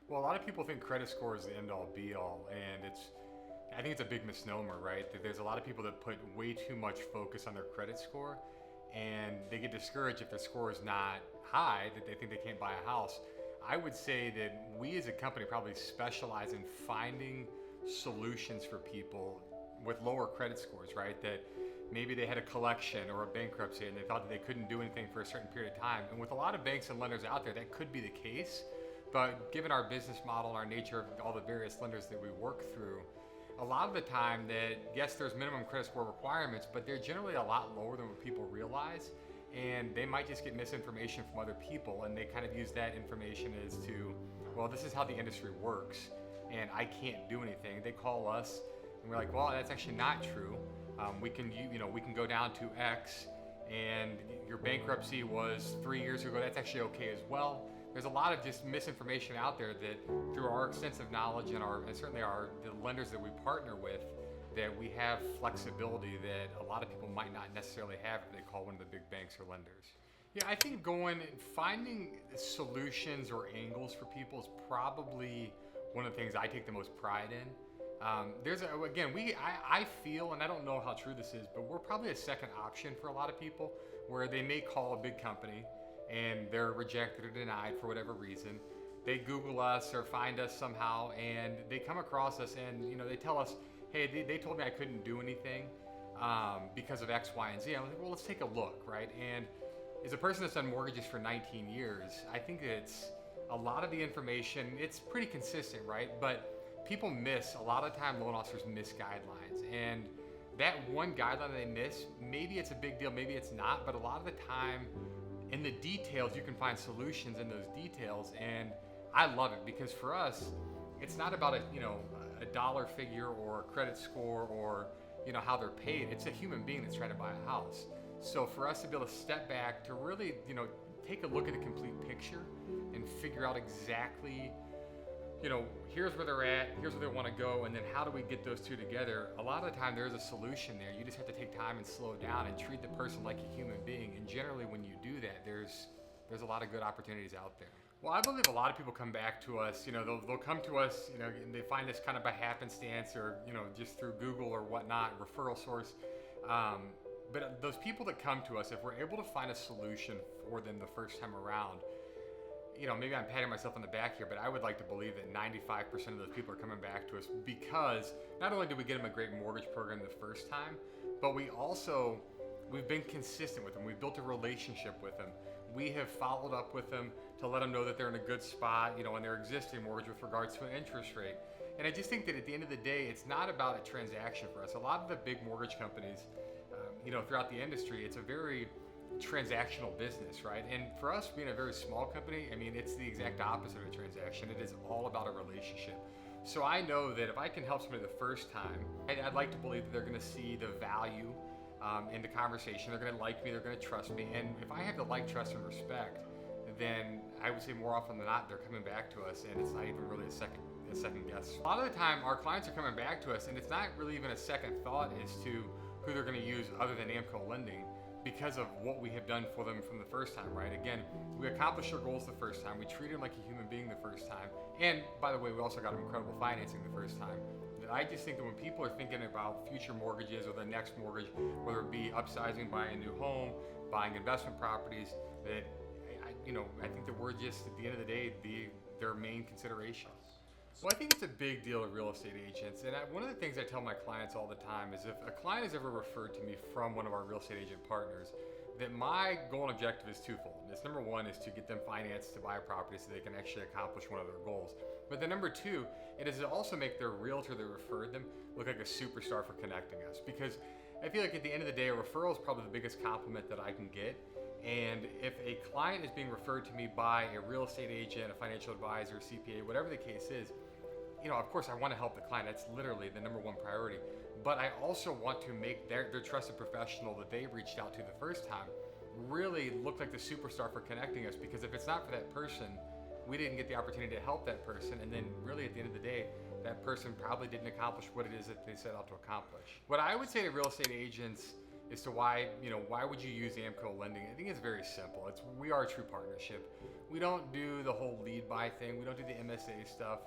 Well, a lot of people think credit score is the end all be all, and I think it's a big misnomer, right? That there's a lot of people that put way too much focus on their credit score, and they get discouraged if their score is not high, that they think they can't buy a house. I would say that we as a company probably specialize in finding solutions for people with lower credit scores, right? That maybe they had a collection or a bankruptcy and they thought that they couldn't do anything for a certain period of time. And with a lot of banks and lenders out there, that could be the case. But given our business model and our nature of all the various lenders that we work through, a lot of the time that, yes, there's minimum credit score requirements, but they're generally a lot lower than what people realize. And they might just get misinformation from other people, and they kind of use that information as to, well, this is how the industry works, and I can't do anything. They call us, and we're like, well, that's actually not true. We can go down to X, and your bankruptcy was 3 years ago. That's actually okay as well. There's a lot of just misinformation out there that, through our extensive knowledge and certainly the lenders that we partner with, that we have flexibility that a lot of people might not necessarily have if they call one of the big banks or lenders. Yeah, I think going and finding solutions or angles for people is probably one of the things I take the most pride in. I feel, and I don't know how true this is, but we're probably a second option for a lot of people where they may call a big company and they're rejected or denied for whatever reason. They Google us or find us somehow, and they come across us, and they tell us, hey, they told me I couldn't do anything because of X, Y, and Z. I'm like, well, let's take a look, right? And as a person that's done mortgages for 19 years, I think it's a lot of the information, it's pretty consistent, right? But people miss, a lot of time loan officers miss guidelines. And that one guideline they miss, maybe it's a big deal, maybe it's not, but a lot of the time in the details, you can find solutions in those details. And I love it because for us, it's not about a dollar figure or a credit score or how they're paid. It's a human being that's trying to buy a house. So for us to be able to step back to really take a look at the complete picture and figure out exactly here's where they're at, here's where they want to go, and then how do we get those two together? A lot of the time there's a solution there. You just have to take time and slow down and treat the person like a human being. And generally when you do that, there's a lot of good opportunities out there. Well, I believe a lot of people come back to us, they'll come to us, and they find us kind of by happenstance or, just through Google or whatnot, referral source. But those people that come to us, if we're able to find a solution for them the first time around, maybe I'm patting myself on the back here, but I would like to believe that 95% of those people are coming back to us because not only did we get them a great mortgage program the first time, but we've been consistent with them. We've built a relationship with them. We have followed up with them to let them know that they're in a good spot, on their existing mortgage with regards to an interest rate. And I just think that at the end of the day, it's not about a transaction for us. A lot of the big mortgage companies, throughout the industry, it's a very transactional business, right? And for us being a very small company, it's the exact opposite of a transaction. It is all about a relationship. So I know that if I can help somebody the first time, I'd like to believe that they're going to see the value in the conversation. They're going to like me, they're going to trust me. And if I have the like, trust, and respect, then I would say more often than not, they're coming back to us, and it's not even really a second guess. A lot of the time, our clients are coming back to us, and it's not really even a second thought as to who they're going to use other than AMKO Lending, because of what we have done for them from the first time, right? Again, we accomplished our goals the first time. We treated them like a human being the first time. And by the way, we also got them incredible financing the first time. I just think that when people are thinking about future mortgages or the next mortgage, whether it be upsizing, buying a new home, buying investment properties, that I think that we're just, at the end of the day, their main consideration. Well, I think it's a big deal of real estate agents. And one of the things I tell my clients all the time is if a client is ever referred to me from one of our real estate agent partners, that my goal and objective is twofold. It's number one is to get them financed to buy a property so they can actually accomplish one of their goals. But then number two, it is to also make their realtor that referred them look like a superstar for connecting us. Because I feel like at the end of the day, a referral is probably the biggest compliment that I can get. And if a client is being referred to me by a real estate agent, a financial advisor, CPA, whatever the case is, of course I want to help the client. That's literally the number one priority. But I also want to make their trusted professional that they reached out to the first time really look like the superstar for connecting us. Because if it's not for that person, we didn't get the opportunity to help that person. And then really at the end of the day, that person probably didn't accomplish what it is that they set out to accomplish. What I would say to real estate agents as to why, why would you use AMKO Lending? I think it's very simple. We are a true partnership. We don't do the whole lead buy thing. We don't do the MSA stuff.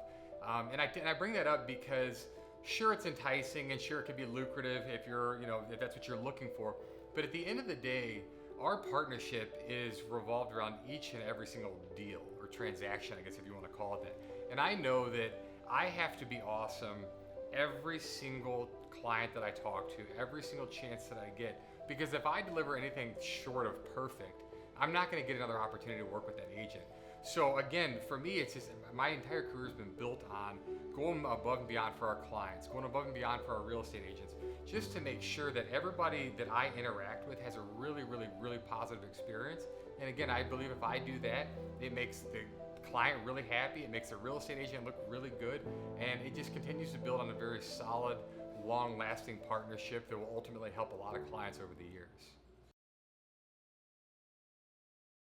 And I bring that up because sure, it's enticing and sure it can be lucrative if if that's what you're looking for. But at the end of the day, our partnership is revolved around each and every single deal or transaction, I guess if you want to call it that. And I know that I have to be awesome every single client that I talk to, every single chance that I get, because if I deliver anything short of perfect, I'm not going to get another opportunity to work with that agent. So again, for me, it's just my entire career has been built on going above and beyond for our clients, going above and beyond for our real estate agents, just to make sure that everybody that I interact with has a really, really, really positive experience. And again, I believe if I do that, it makes the client really happy, it makes the real estate agent look really good, and it just continues to build on a very solid, long-lasting partnership that will ultimately help a lot of clients over the years.